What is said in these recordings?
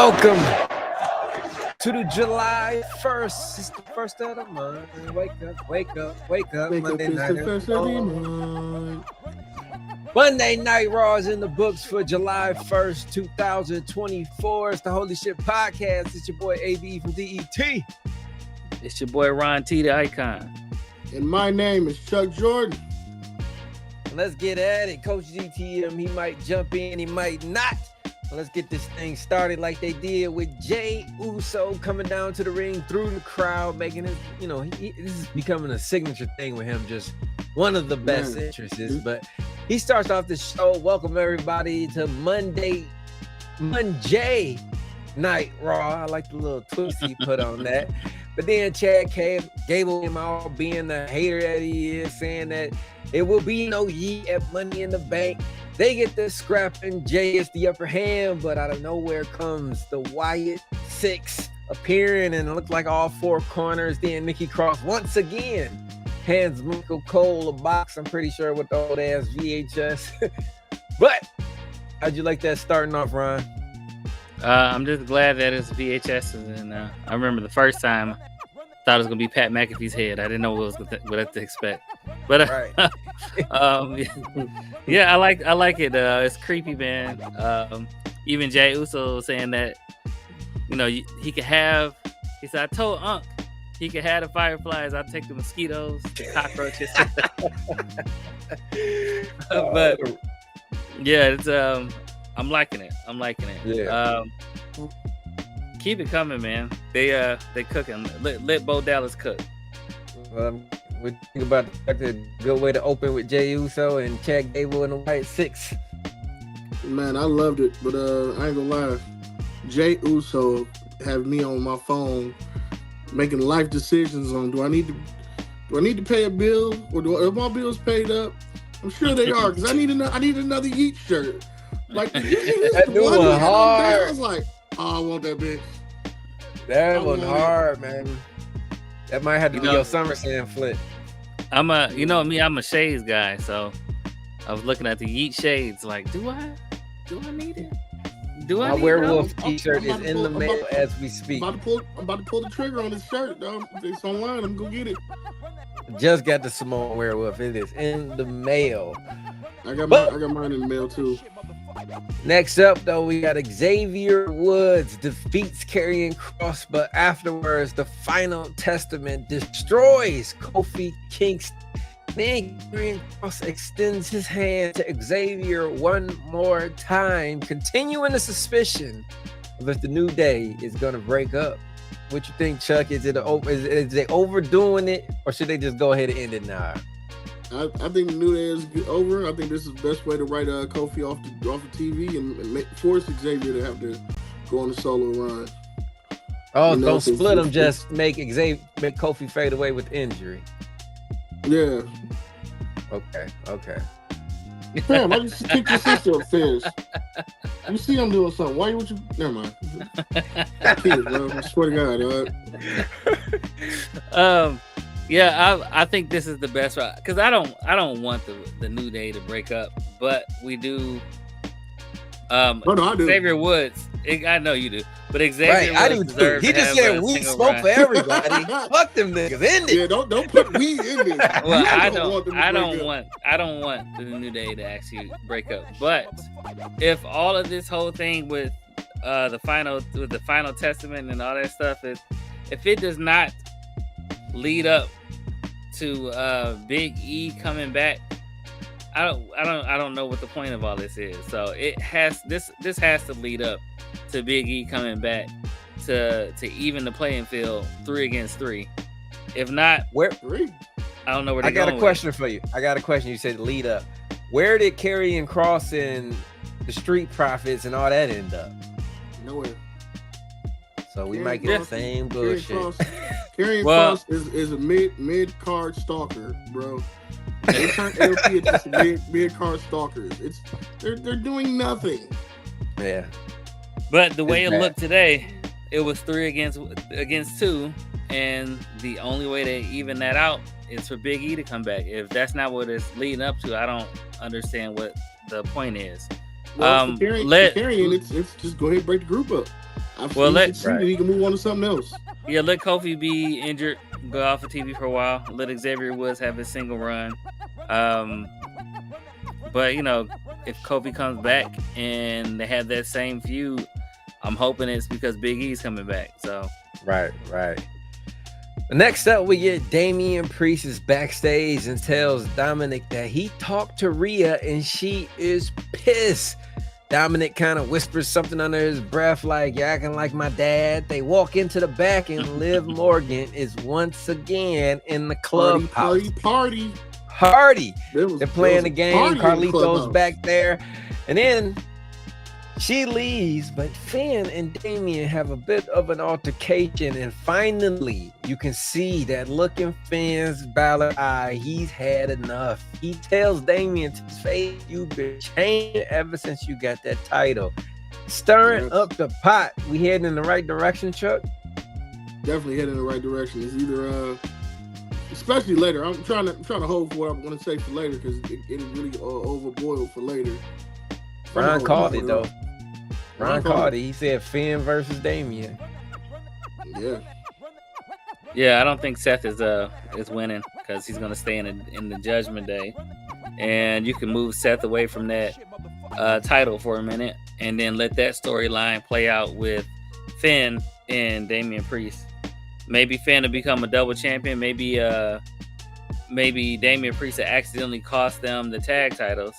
Welcome to the July 1st. It's the first of the month. Wake up, wake up, wake up. Monday night. Monday Night Raw is in the books for July 1st, 2024. It's the Holy Shhh Podcast. It's your boy AB from DET. It's your boy Ron T, the icon. And my name is Chuck Jordan. Let's get at it. Coach GTM, he might jump in, he might not. Let's get this thing started like they did with Jey Uso coming down to the ring through the crowd, making his, this is becoming a signature thing with him, just one of the best entrances. But he starts off the show. Welcome everybody to Monday Night Raw. I like the little twist he put on that. But then Chad Gable him all being the hater that he is, saying that it will be no Yeet at Money in the Bank. They get the scrap and Jey gets the upper hand, but out of nowhere comes the Wyatt Six appearing, and it looked like all four corners. Then Nikki Cross once again hands Michael Cole a box, I'm pretty sure with the old ass VHS. But how'd you like that starting off, Ron? I'm just glad that it's VHS, and I remember the first time I thought it was gonna be Pat McAfee's head. I didn't know what to expect. But right. Yeah, I like it. It's creepy, man. Even Jey Uso saying that, he could have. He said, "I told Unc he could have the fireflies. I'll take the mosquitoes, the cockroaches." But yeah, it's I'm liking it. Yeah. Keep it coming, man. They cooking. Let Bo Dallas cook. What do you think about the fact that good way to open with Jey Uso and Chad Gable and the White Six? Man, I loved it, but I ain't gonna lie. Jey Uso have me on my phone making life decisions on do I need to pay a bill, or are my bills paid up? I'm sure they are, because I need another Yeet shirt. Like that new one hard. I was like, oh, I want that bitch. That one hard, man. That might have to be your SummerSlam flip. I'm a shades guy, so I was looking at the Yeet shades, like, do I need it? My werewolf t-shirt is in the mail as we speak. I'm about to pull the trigger on this shirt, though. It's online. I'm gonna get it. Just got the Samoan werewolf. It is in the mail. I got mine in the mail too. Next up, though, we got Xavier Woods defeats Karrion Kross, but afterwards, the Final Testament destroys Kofi Kingston. Then Karrion Kross extends his hand to Xavier one more time, continuing the suspicion that the New Day is going to break up. What you think, Chuck? Is they overdoing it, or should they just go ahead and end it now? I think the New Day is over. I think this is the best way to write Kofi off the TV and force Xavier to have to go on a solo run. Oh, don't split them. Just make Kofi fade away with injury. Yeah. Okay. Fam, I just kicked your sister upstairs. You see I'm doing something. Why would you? Never mind. Kids, bro. I swear to God, Yeah, I think this is the best route, because I don't want the New Day to break up, but we do. I do. Xavier Woods, I know you do, but Xavier right, Woods I do too. He just said we spoke for everybody. Fuck them niggas. End it. Yeah, don't put we in this. Well, I don't want the New Day to actually break up, but if all of this whole thing with the Final Testament and all that stuff, if it does not lead up to Big E coming back, I don't know what the point of all this is. So this has to lead up to Big E coming back to even the playing field 3 against 3. If not, where 3? I don't know where. I got a question for you. You said lead up. Where did Karrion Kross and the Street Profits and all that end up? Nowhere. So we might get the same bullshit. Karrion Kross is a mid card stalker, bro. They turn LP into mid card stalkers. They're doing nothing. Yeah. But the way it looked today, it was 3 against 2, and the only way to even that out is for Big E to come back. If that's not what it's leading up to, I don't understand what the point is. Well, Karrion, it's just go ahead and break the group up. He can move on to something else. Yeah, let Kofi be injured, go off of TV for a while. Let Xavier Woods have his single run. But if Kofi comes back and they have that same feud, I'm hoping it's because Big E's coming back. So right. Next up, we get Damian Priest is backstage and tells Dominic that he talked to Rhea and she is pissed. Dominic kind of whispers something under his breath like, "You're acting like my dad." They walk into the back and Liv Morgan is once again in the clubhouse. Party. They're playing the game. Carlito's back there. And then she leaves, but Finn and Damian have a bit of an altercation. And finally, you can see that look in Finn's Balor eye. He's had enough. He tells Damian to his face, "You've been changed ever since you got that title." Stirring up the pot. We heading in the right direction, Chuck? Definitely heading in the right direction. It's either, especially later. I'm trying to hold for what I'm going to say for later because it really overboiled for later. Ron called it though. Ron called it. He said Finn versus Damian. Yeah, I don't think Seth is winning because he's gonna stay in the Judgment Day, and you can move Seth away from that title for a minute, and then let that storyline play out with Finn and Damian Priest. Maybe Finn will become a double champion. Maybe Damian Priest will accidentally cost them the tag titles,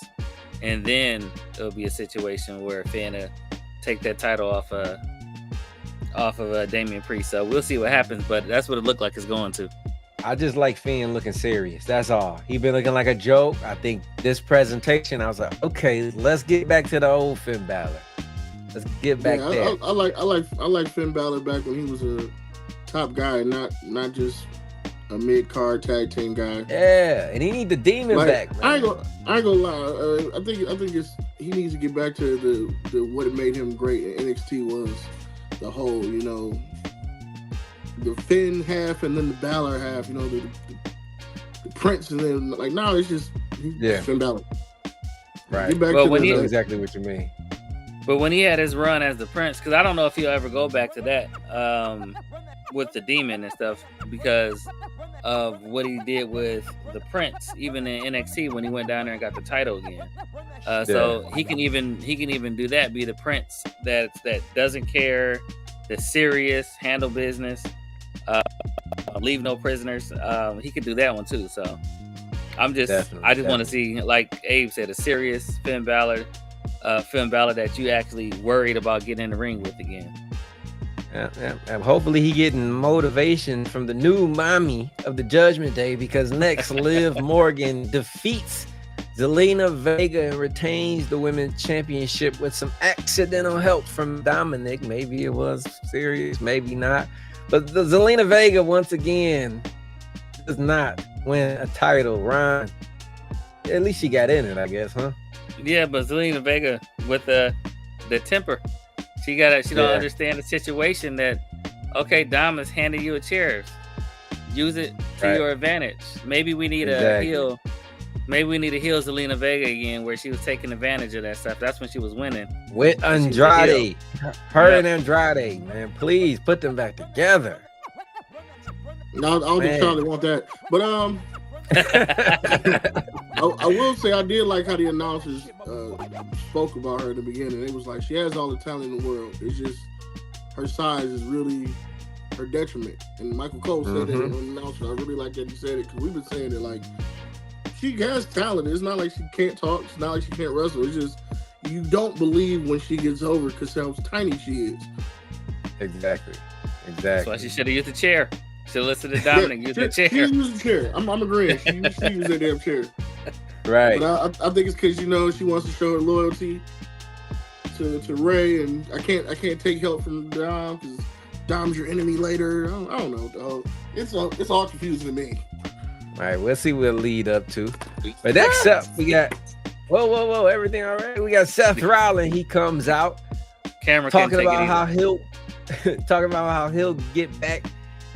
and then it'll be a situation where Finn will take that title off of Damian Priest. So we'll see what happens, but that's what it looked like it's going to. I just like Finn looking serious. That's all. He been looking like a joke. I think this presentation, I was like, okay, let's get back to the old Finn Balor. Let's get back there. I like Finn Balor back when he was a top guy, not just a mid-card tag team guy. Yeah, and he need the demon back. Man. I ain't gonna lie. I think he needs to get back to the what it made him great in NXT was the whole, the Finn half and then the Balor half. The Prince, and then now it's just Finn Balor. Right. Get back to I know exactly what you mean. But when he had his run as the Prince, because I don't know if he'll ever go back to that with the Demon and stuff, because of what he did with the Prince, even in NXT when he went down there and got the title again. So he can even do that, be the Prince that doesn't care, that's serious, handle business, leave no prisoners. He could do that one too. So I just want to see, like Abe said, a serious Finn Balor that you actually worried about getting in the ring with again. And hopefully he getting motivation from the new mommy of the Judgment Day, because next Liv Morgan defeats Zelina Vega and retains the women's championship with some accidental help from Dominic. Maybe it was serious, maybe not. But the Zelina Vega once again does not win a title. Ron, at least she got in it, I guess, huh? Yeah, but Zelina Vega with the temper. She don't understand the situation that, okay, Dom is handing you a chair. Use it to your advantage. Maybe we need a heel. Maybe we need to heal Zelina Vega again, where she was taking advantage of that stuff. That's when she was winning. With Andrade. Her and Andrade, man. Please put them back together. No, I don't think Charlie want that. But I will say I did like how the announcers spoke about her in the beginning. It was like she has all the talent in the world. It's just her size is really her detriment. And Michael Cole said that in the announcement. I really like that he said it, because we've been saying it, like, she has talent. It's not like she can't talk. It's not like she can't wrestle. It's just you don't believe when she gets over because how tiny she is. Exactly. That's why she should have used the chair. Should listen to Dominic. Use the chair. She used the chair. I'm agreeing. She used that damn chair. Right. But I think it's because she wants to show her loyalty to Ray, and I can't take help from Dom because Dom's your enemy later. I don't know. It's all confusing to me. All right, we'll see what it'll lead up to. But next up, we got whoa, everything all right. We got Seth Rollins. He comes out talking about how he'll get back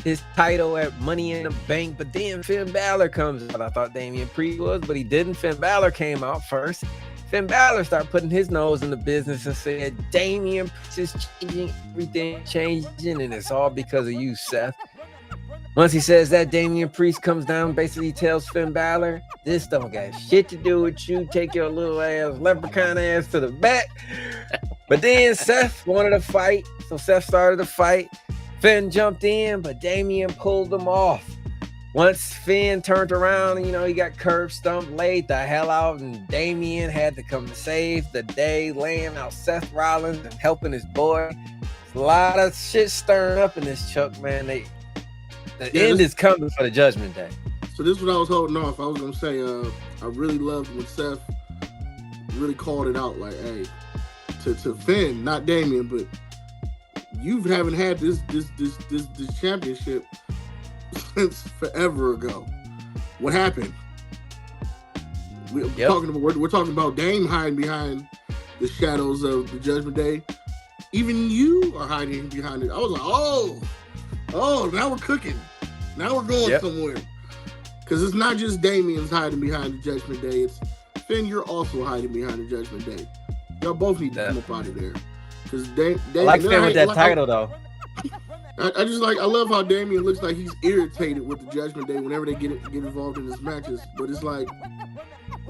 his title at Money in the Bank. But then Finn Balor comes out. I thought Damian Priest was, but he didn't. Finn Balor came out first. Finn Balor started putting his nose in the business and said, Damian Priest is changing, everything changing, and it's all because of you, Seth. Once he says that, Damian Priest comes down, basically tells Finn Balor, this don't got shit to do with you. Take your little ass, leprechaun ass to the back. But then Seth wanted to fight, so Seth started to fight. Finn jumped in, but Damian pulled him off. Once Finn turned around, he got curb stomped, laid the hell out, and Damian had to come to save the day, laying out Seth Rollins and helping his boy. There's a lot of shit stirring up in this, Chuck, man. The end is coming for the Judgment Day. So this is what I was holding off. I was going to say, I really loved when Seth really called it out, like, hey, to Finn, not Damian, but you haven't had this championship since forever ago. What happened? We're talking about Dame hiding behind the shadows of the Judgment Day. Even you are hiding behind it. I was like, oh, now we're cooking. Now we're going somewhere. Because it's not just Damian's hiding behind the Judgment Day. It's Finn, you're also hiding behind the Judgment Day. Y'all both need to come up out of there. Because I like Finn with that title, though. I love how Damian looks like he's irritated with the Judgment Day whenever they get involved in his matches. But it's like,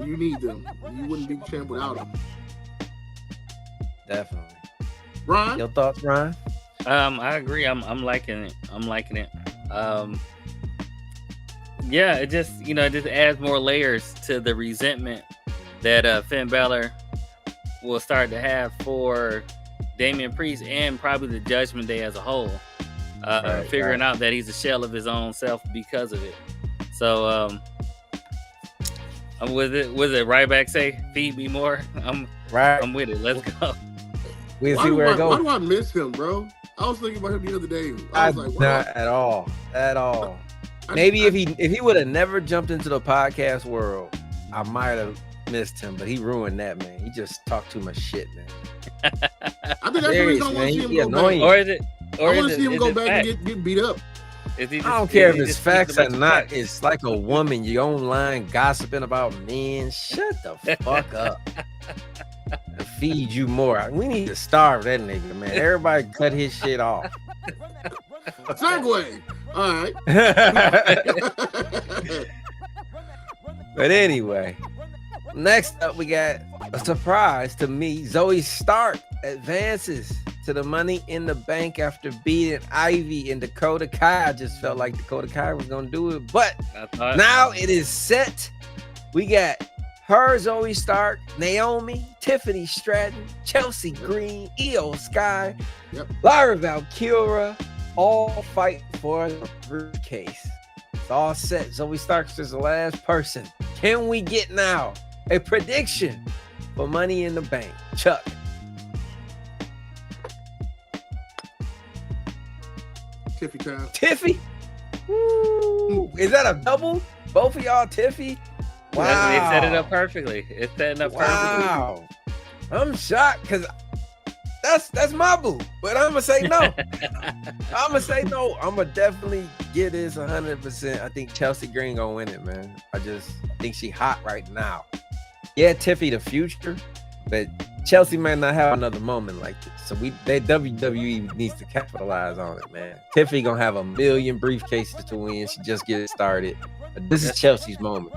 you need them. You wouldn't be champ without them. Definitely. Ron? Your thoughts, Ron? I agree. I'm liking it. Yeah, it just adds more layers to the resentment that Finn Balor will start to have for Damian Priest and probably the Judgment Day as a whole. Figuring out that he's a shell of his own self because of it. So was it Ryback say, feed me more? I'm with it. Let's go. We'll see where it goes. Why do I miss him, bro? I was thinking about him the other day. I was like, not at all. Maybe if he would have never jumped into the podcast world, I might have missed him, but he ruined that, man. He just talked too much shit, man. I think that's the reason I want to see him go back. I want to see him go back and get beat up. I don't care if it's facts or not. It's like a woman. You online gossiping about men. Shut the fuck up. Feed you more. We need to starve that nigga, man. Everybody cut his shit off. Segway. All right. But anyway, next up we got a surprise to me. Zoe Stark advances to the Money in the Bank after beating Ivy and Dakota Kai. I just felt like Dakota Kai was gonna do it, but now it is set. We got her, Zoe Stark, Naomi, Tiffany Stratton, Chelsea Green, Io Sky, Lyra Valkyria, all fight for the briefcase. It's all set. Zoe Stark's just the last person. Can we get now a prediction for Money in the Bank? Chuck. Tiffy time. Tiffy? Woo. Is that a double? Both of y'all Tiffy? Wow. They set it up perfectly. It's setting up perfectly. Wow. I'm shocked because that's my boo. But I'm going to say no. I'm going to say no. I'm going to definitely give this 100%. I think Chelsea Green going to win it, man. I think she hot right now. Yeah, Tiffy the future, but Chelsea might not have another moment like this. So WWE needs to capitalize on it, man. Tiffy going to have 1 million briefcases to win. She just get started. But this is Chelsea's moment.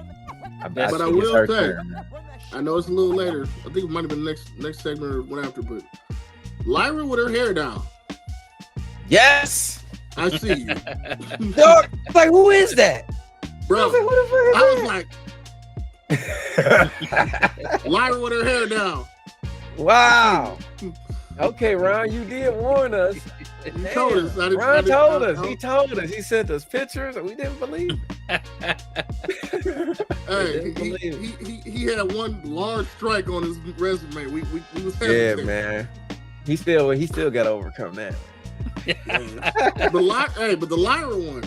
But I will say, I know it's a little later. I think it might have been next segment or one after, but Lyra with her hair down. Yes. I see you. Dog, like, who is that? Bro, I was like, Lyra with her hair down. Wow. Okay, Ron, you did warn us. You told us. Ron told us. He told us. He sent us pictures, and we didn't believe it. Hey, he had one large strike on his resume. We was hesitant. Yeah, man. He still got to overcome that. But the Lyra one,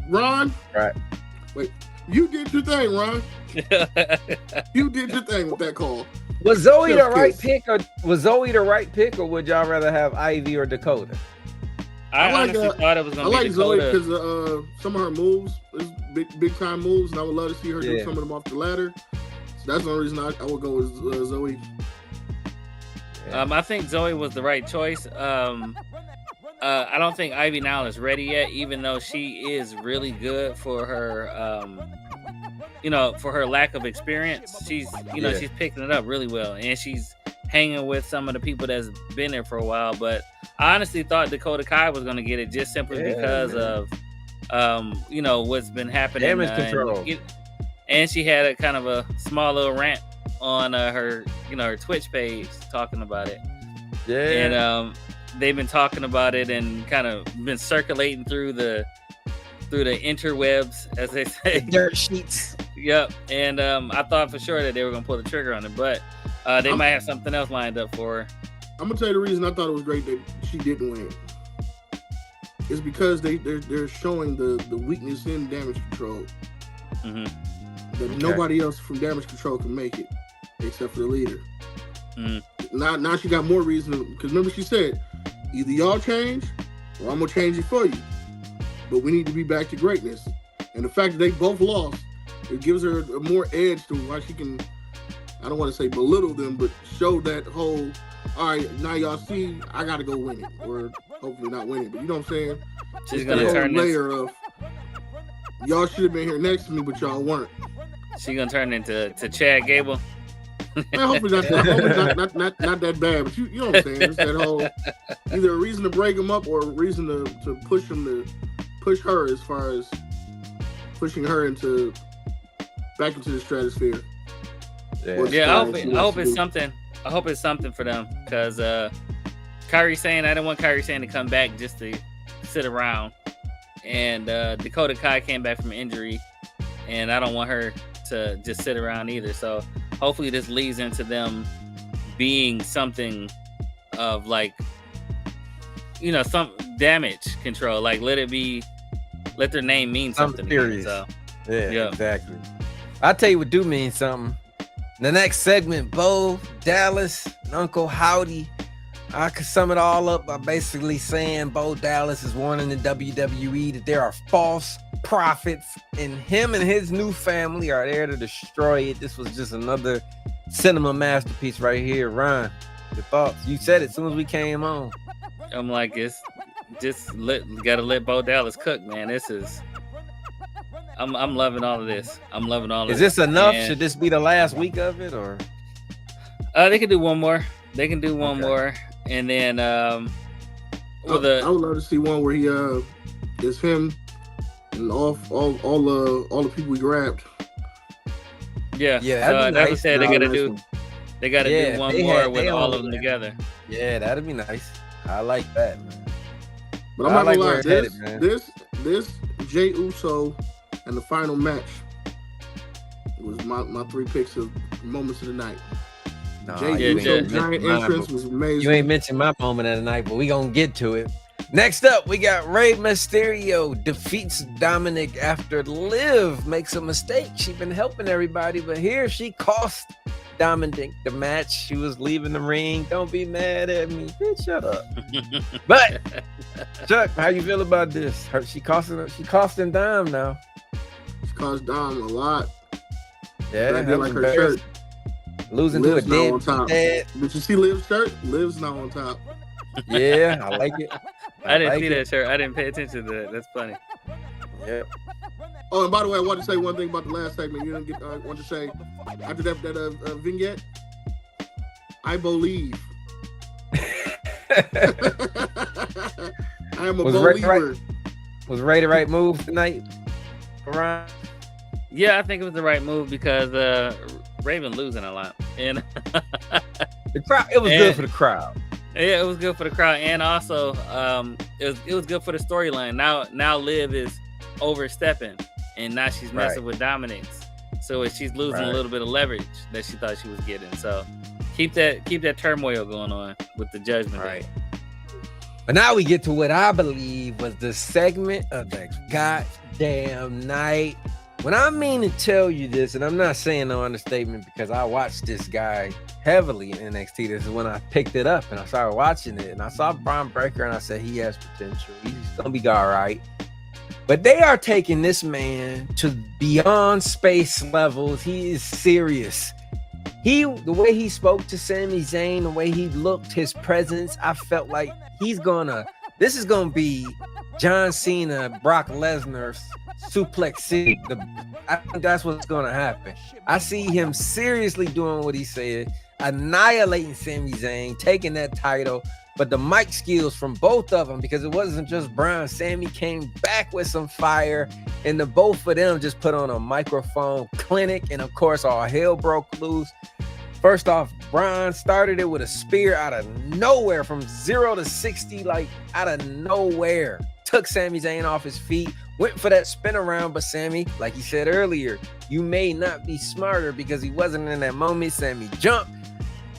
Ron. Right. Wait, you did your thing, Ron. You did your thing with that call. Was Zoe the right pick, or would y'all rather have Ivy or Dakota? I honestly thought it was going to be Zoe Dakota. because some of her moves is big time moves, and I would love to see her do some of them off the ladder. So that's the only reason I would go with Zoe. I think Zoe was the right choice. I don't think Ivy Nile is ready yet, even though she is really good for her, for her lack of experience. She's picking it up really well, and she's hanging with some of the people that's been there for a while. But I honestly thought Dakota Kai was going to get it just simply because of, what's been happening. Damage control. And she had a kind of a small little rant on her Twitch page talking about it. Yeah. And they've been talking about it and kind of been circulating through the interwebs, as they say. The dirt sheets. Yep. And I thought for sure that they were going to pull the trigger on it, but they might have something else lined up for her. I'm going to tell you the reason I thought it was great that she didn't win. It's because they're showing the weakness in damage control. Mm-hmm. That nobody else from damage control can make it except for the leader. Now she got more reason because remember she said either y'all change or I'm gonna change it for you, but we need to be back to greatness. And the fact that they both lost, it gives her a more edge to why she can, I don't want to say belittle them, but show that whole, all right, now y'all see I gotta go win it, or hopefully not win it, but you know what I'm saying. She's gonna turn layer of y'all should have been here next to me, but y'all weren't. She's gonna turn into Chad Gable. Man, hopefully not that bad, but you know what I'm saying. It's that whole either a reason to break him up or a reason to push him to push her as far as pushing her back into the stratosphere. Yeah, I hope it's something. I hope it's something for them because Kairi Sane, I didn't want Kairi Sane to come back just to sit around, and Dakota Kai came back from injury, and I don't want her to just sit around either. So hopefully this leads into them being something of some damage control. Like let their name mean something. Serious. So, yeah, exactly. I'll tell you what do mean something. The next segment, Bo, Dallas, and Uncle Howdy. I could sum it all up by basically saying Bo Dallas is warning the WWE that there are false prophets, and him and his new family are there to destroy it. This was just another cinema masterpiece right here. Ron, your thoughts? You said it as soon as we came on. I'm like, it's just gotta let Bo Dallas cook, man. This is I'm loving all of this. Is this enough? Should this be the last week of it, or they can do one more? They can do one more, and then I would love to see one where he is him and all the people we grabbed. Yeah. So, like I said, they gotta do one more with all of them together. Yeah, that'd be nice. I like that, man. But I'm not gonna lie, this Jey Uso and the final match was my 3 picks of moments of the night. Jey Uso giant entrance was amazing. You ain't mentioned my moment of the night, but we gonna get to it. Next up, we got Rey Mysterio defeats Dominic after Liv makes a mistake. She's been helping everybody, but here she cost Dominic the match. She was leaving the ring. Don't be mad at me. Bitch, shut up. But Chuck, how you feel about this? She costing Dom now. She cost Dom a lot. Yeah, I feel like her shirt. Losing Liv's to a on top. Did you see Liv's shirt? Liv's not on top. Yeah, I like it. I didn't see that shirt. I didn't pay attention to that. That's funny. Yep. Oh, and by the way, I want to say one thing about the last segment. You didn't get. I want to say after that vignette, I believe. I am a believer. Was Ray the right move tonight? Ryan? Yeah, I think it was the right move because Ray been losing a lot, and the crowd. It was good for the crowd. Yeah, it was good for the crowd, and also it was good for the storyline. Now Liv is overstepping, and now she's messing with Dominic's, so she's losing a little bit of leverage that she thought she was getting. So keep that turmoil going on with the Judgment Day. But now we get to what I believe was the segment of the goddamn night. When I mean to tell you this, and I'm not saying no understatement because I watched this guy heavily in NXT. This is when I picked it up and I started watching it, and I saw Braun Breaker and I said he has potential. He's gonna be all right. But they are taking this man to beyond space levels. He is serious. the way he spoke to Sami Zayn, the way he looked, his presence, I felt like this is gonna be John Cena, Brock Lesnar, Suplex City. I think that's what's gonna happen. I see him seriously doing what he said, annihilating Sami Zayn, taking that title. But the mic skills from both of them, because it wasn't just Brian. Sami came back with some fire, and the both of them just put on a microphone clinic, and of course, all hell broke loose. First off, Brian started it with a spear out of nowhere from 0 to 60, like out of nowhere. Took Sami Zayn off his feet, went for that spin around, but Sami, like he said earlier, you may not be smarter because he wasn't in that moment. Sami jumped.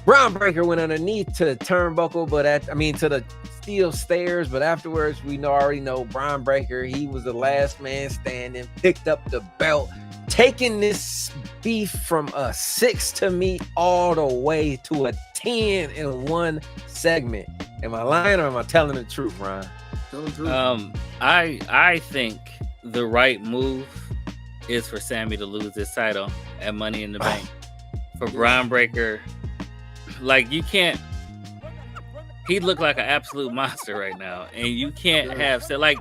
Braun Breaker went underneath to the turnbuckle, to the steel stairs, but afterwards we already know Braun Breaker, he was the last man standing, picked up the belt, taking this beef from a 6 to me all the way to a 10 in one segment. Am I lying or am I telling the truth, Ron? Tell the truth. I think the right move is for Sami to lose this title at Money in the Bank. For Braun Breaker, like, you can't. He looked like an absolute monster right now, and you can't have like.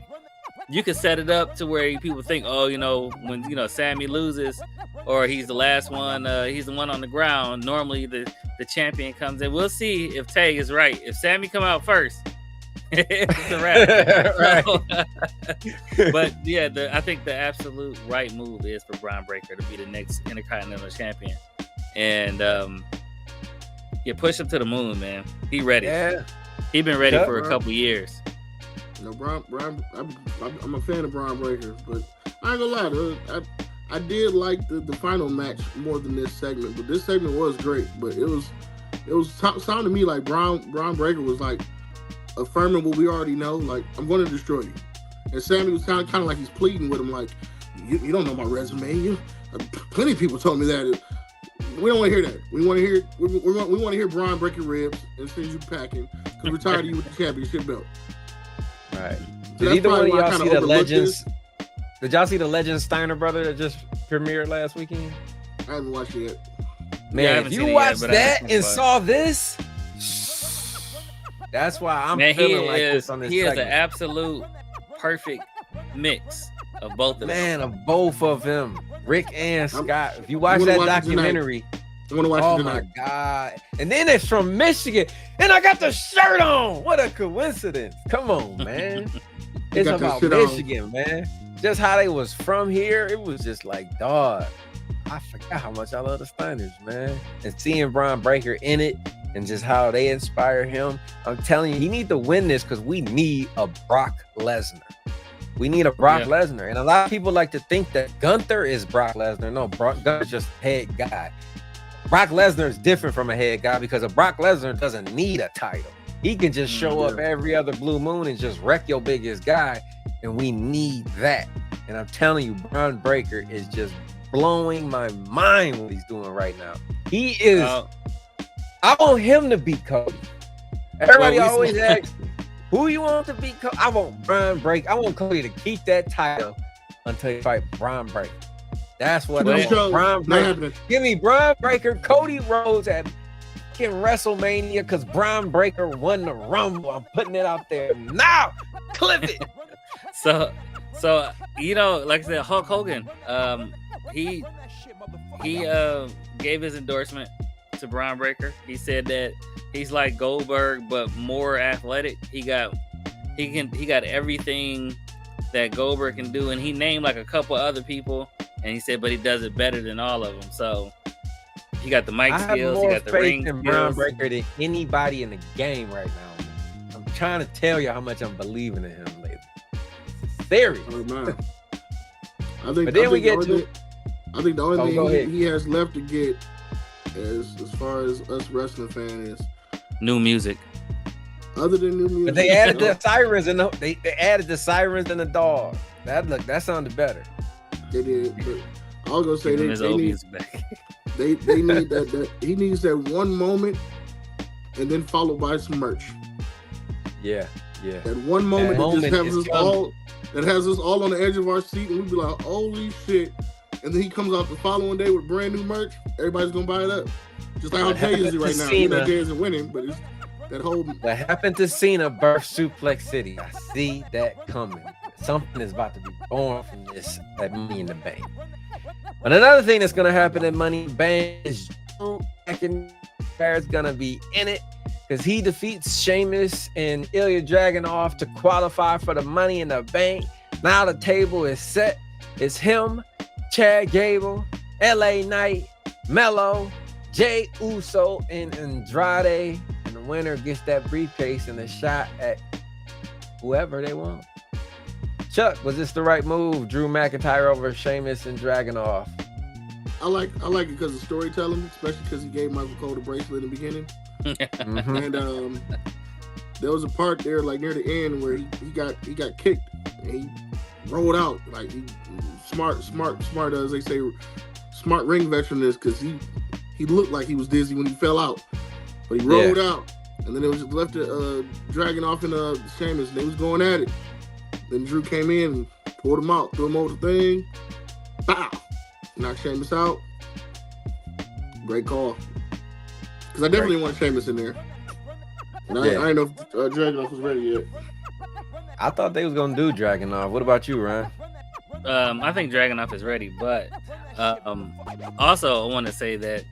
You can set it up to where people think, when Sami loses, or he's the last one, he's the one on the ground. Normally, the champion comes in. We'll see if Tay is right. If Sami come out first, it's a wrap. Right. But yeah, I think the absolute right move is for Braun Breaker to be the next Intercontinental Champion, and push him to the moon, man. He ready. Yeah. He been ready for a couple years. Brian, I'm a fan of Braun Breaker, but I ain't gonna lie, I did like the final match more than this segment, but this segment was great. But it was sounding to me like Braun Breaker was like affirming what we already know, like, I'm going to destroy you. And Sami was kind of like he's pleading with him, like, you don't know my resume. Plenty of people told me that. We don't want to hear that. We want to hear we want to hear Braun break your ribs and send you packing because we're tired of you with the championship belt. Right. So did either one of y'all see the Legends? Did y'all see the Legends Steiner brother that just premiered last weekend? I haven't watched it yet. Man, if you watched that and saw this, that's why I'm feeling like this on this segment. He is an absolute perfect mix of both of them. Man, of both of them. Rick and Scott. If you watch that documentary, I want to watch it tonight. My God. And then it's from Michigan. And I got the shirt on. What a coincidence. Come on, man. It's about Michigan, man. Just how they was from here. It was just like, dog. I forgot how much I love the Steiners, man. And seeing Braun Breaker in it and just how they inspire him. I'm telling you, he needs to win this because we need a Brock Lesnar. We need a Brock Lesnar. And a lot of people like to think that Gunther is Brock Lesnar. No, Gunther's just a head guy. Brock Lesnar is different from a head guy because a Brock Lesnar doesn't need a title. He can just show up every other blue moon and just wreck your biggest guy. And we need that. And I'm telling you, Braun Breaker is just blowing my mind what he's doing right now. He is. I want him to beat Cody. Everybody always asks me, who you want to beat Cody? I want Braun Breaker. I want Cody to keep that title until he fight Braun Breaker. That's what I want. Braun Breaker. Give me Braun Breaker, Cody Rhodes at fucking WrestleMania because Braun Breaker won the Rumble. I'm putting it out there now. Clip it. So like I said, Hulk Hogan, he gave his endorsement to Braun Breaker. He said that he's like Goldberg but more athletic. He got everything that Goldberg can do, and he named like a couple other people, and he said, but he does it better than all of them. So he got the mic skills, he got the ring skills. I have more faith in Braun Breaker than anybody in the game right now. I'm trying to tell you how much I'm believing in him lately. Serious. Oh, man. I think the only thing he has left to get as far as us wrestling fans is new music. Other than new music, but they added the sirens and they added the sirens and the dog. That sounded better. They did, but I was gonna say they need that. He needs that one moment, and then followed by some merch. Yeah. That one moment that has us all on the edge of our seat, and we'd be like, "Holy shit!" And then he comes out the following day with brand new merch. Everybody's gonna buy it up. Just like how Jay is right now. You know, Jay isn't winning, but it's that whole. What happened to Cena birth Suplex City? I see that coming. Something is about to be born from this at Money in the Bank. But another thing that's going to happen at Money in the Bank is Drew McIntyre is going to be in it because he defeats Sheamus and Ilya Dragunov to qualify for the Money in the Bank. Now the table is set. It's him, Chad Gable, LA Knight, Mello, Jey Uso, and Andrade. And the winner gets that briefcase and a shot at whoever they want. Chuck, was this the right move? Drew McIntyre over Sheamus and Dragunov. I like it because of storytelling, especially because he gave Michael Cole the bracelet in the beginning. Mm-hmm. And there was a part there, like near the end, where he got kicked and he rolled out. Like he smart as they say, smart ring veteran is because he looked like he was dizzy when he fell out, but he rolled out, and then it was just left to Dragunov and Sheamus, and they was going at it. Then Drew came in and pulled him out, threw him over the thing. Bow! Knocked Sheamus out. Great call. Because I definitely want Sheamus in there. And I didn't know if Dragunov was ready yet. I thought they was going to do Dragunov. What about you, Ryan? I think Dragunov is ready, but also I want to say that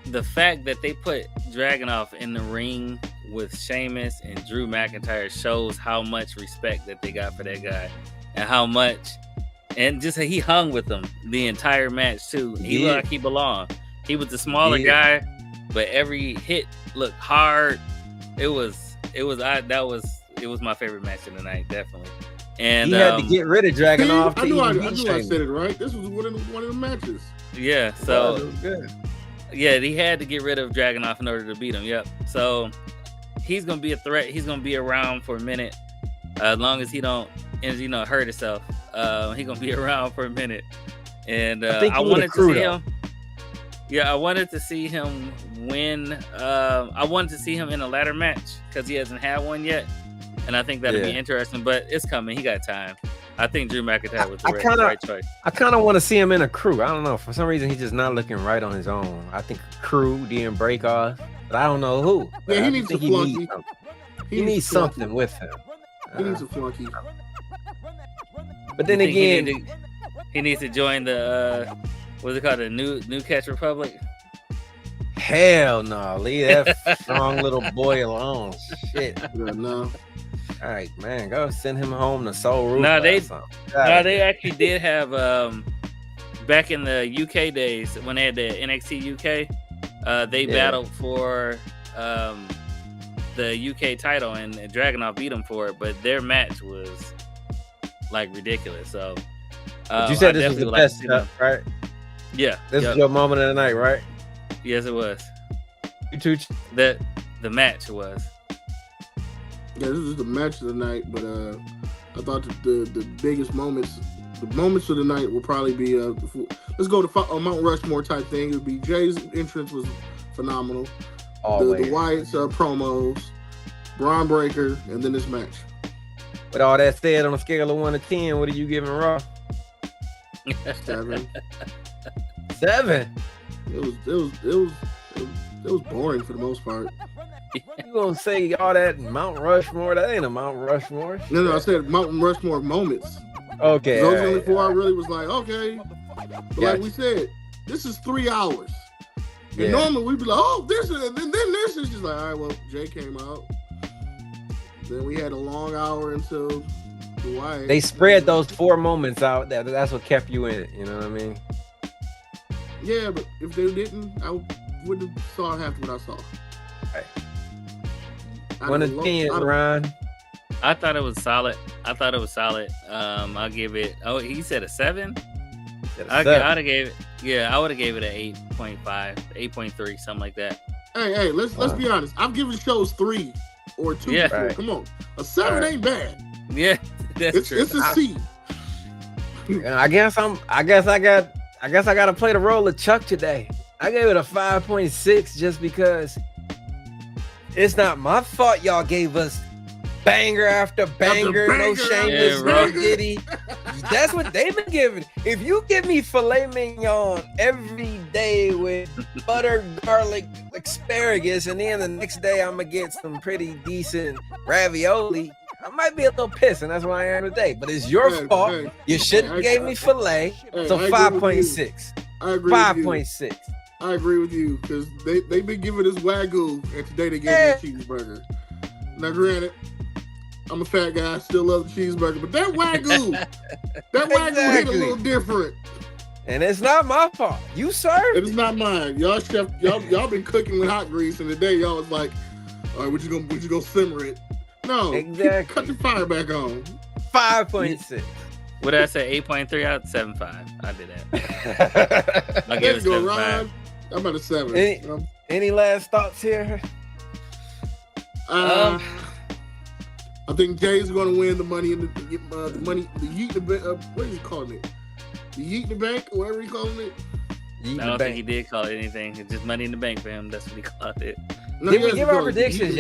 the fact that they put Dragunov in the ring with Sheamus and Drew McIntyre shows how much respect that they got for that guy, and how much, and just he hung with them the entire match too. He looked like he belonged. He was the smaller guy, but every hit looked hard. It was my favorite match of the night, definitely. And he had to get rid of Dragunov. I knew I said it right. This was one of the matches. Yeah, so it was good. Yeah, he had to get rid of Dragunov in order to beat him. Yep. So he's gonna be a threat. He's gonna be around for a minute, as long as he don't, hurt himself. He's gonna be around for a minute. And I wanted to see him. Yeah, I wanted to see him win. I wanted to see him in a ladder match because he hasn't had one yet, and I think that'd be interesting. But it's coming. He got time. I think Drew McIntyre was the right choice. I kind of want to see him in a crew. I don't know. For some reason, he's just not looking right on his own. I think crew didn't break off, but I don't know who. Yeah, he needs a flunky. He needs something with him. He needs a flunky. But then again, he needs to join the what's it called, the New Catch Republic. Hell no, leave that strong little boy alone. Shit. Yeah, no. All right, man, go send him home to Soul Roof. They actually did have back in the UK days when they had the NXT UK, they battled for the UK title, and Dragunov beat them for it, but their match was like ridiculous. So you said this was the best stuff, right? Yeah, this is your moment of the night, right? Yes, it was. You too. The match was. Yeah, this was the match of the night, but I thought the biggest moments, the moments of the night will probably be let's go to a Mount Rushmore type thing. It would be Jay's entrance was phenomenal. The Wyatt's promos, Braun Breaker, and then this match. With all that said, on a scale of 1 to 10, what are you giving Raw? 7. 7. It was boring for the most part. You gonna say all that Mount Rushmore? That ain't a Mount Rushmore. No, I said Mount Rushmore moments. Okay. Those are the only 4 I really was like, okay. But like we said, this is 3 hours. And normally we'd be like, oh, this is, and then this is just like, all right, well, Jay came out. Then we had a long hour until the Wyatt. They spread those 4 moments out. That's what kept you in it. You know what I mean? Yeah, but if they didn't, I wouldn't have saw half what I saw. Right. 1 to 10, Ron. I thought it was solid. I'll give it. Oh, he said a 7. I would have gave it. Yeah, I would have gave it an 8.5, 8.3, something like that. Hey, let's be honest. I've given shows 3 or 2. Yeah. Right. Come on, a 7 ain't bad. Yeah, that's true. It's a C. I guess I got to play the role of Chuck today. I gave it a 5.6 just because it's not my fault y'all gave us banger after banger, no shameless, no Diddy. That's what they've been giving. If you give me filet mignon every day with butter, garlic, asparagus, and then the next day I'm gonna get some pretty decent ravioli, I might be a little pissed, and that's why I am today. But it's your fault. You should have gave me filet. So 5.6. I agree. 5.6. I agree with you because they've been giving us Wagyu, and today they gave me a cheeseburger. Now, granted, I'm a fat guy, I still love the cheeseburger, but that Wagyu hit a little different. And it's not my fault. You served. It's not mine. Y'all chef, y'all been cooking with hot grease, and today y'all was like, all right, what you gonna simmer it? No, exactly. Cut the fire back on. 5.6. What did I say? 8.3 out of 7.5. I did that. I gave it 7.5. I'm about a 7. Any last thoughts here? I think Jay's going to win the money in the money. The Yeet in the Bank. What is he calling it? The Yeet in the Bank, or whatever he calling it. I don't think he did call it anything. It's just money in the bank for him. That's what he called it. No, did we give our predictions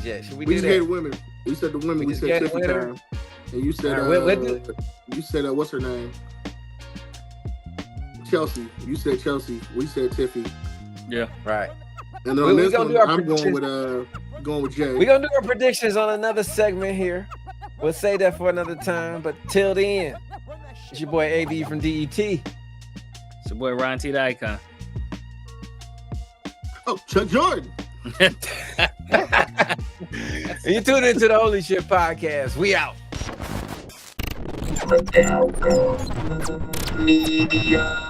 yet? Should we do that? Said women. We said the women. We said Tiffany time. And you said you said what's her name? Chelsea. You said Chelsea. We said Tiffany. Yeah. Right. And on this one, I'm going with Jay. We're gonna do our predictions on another segment here. We'll say that for another time. But till then, it's your boy AB from DET. It's your boy Ron T. the Icon. Oh, Chuck Jordan. And you tune into the Holy Shhh Podcast. We out. Media.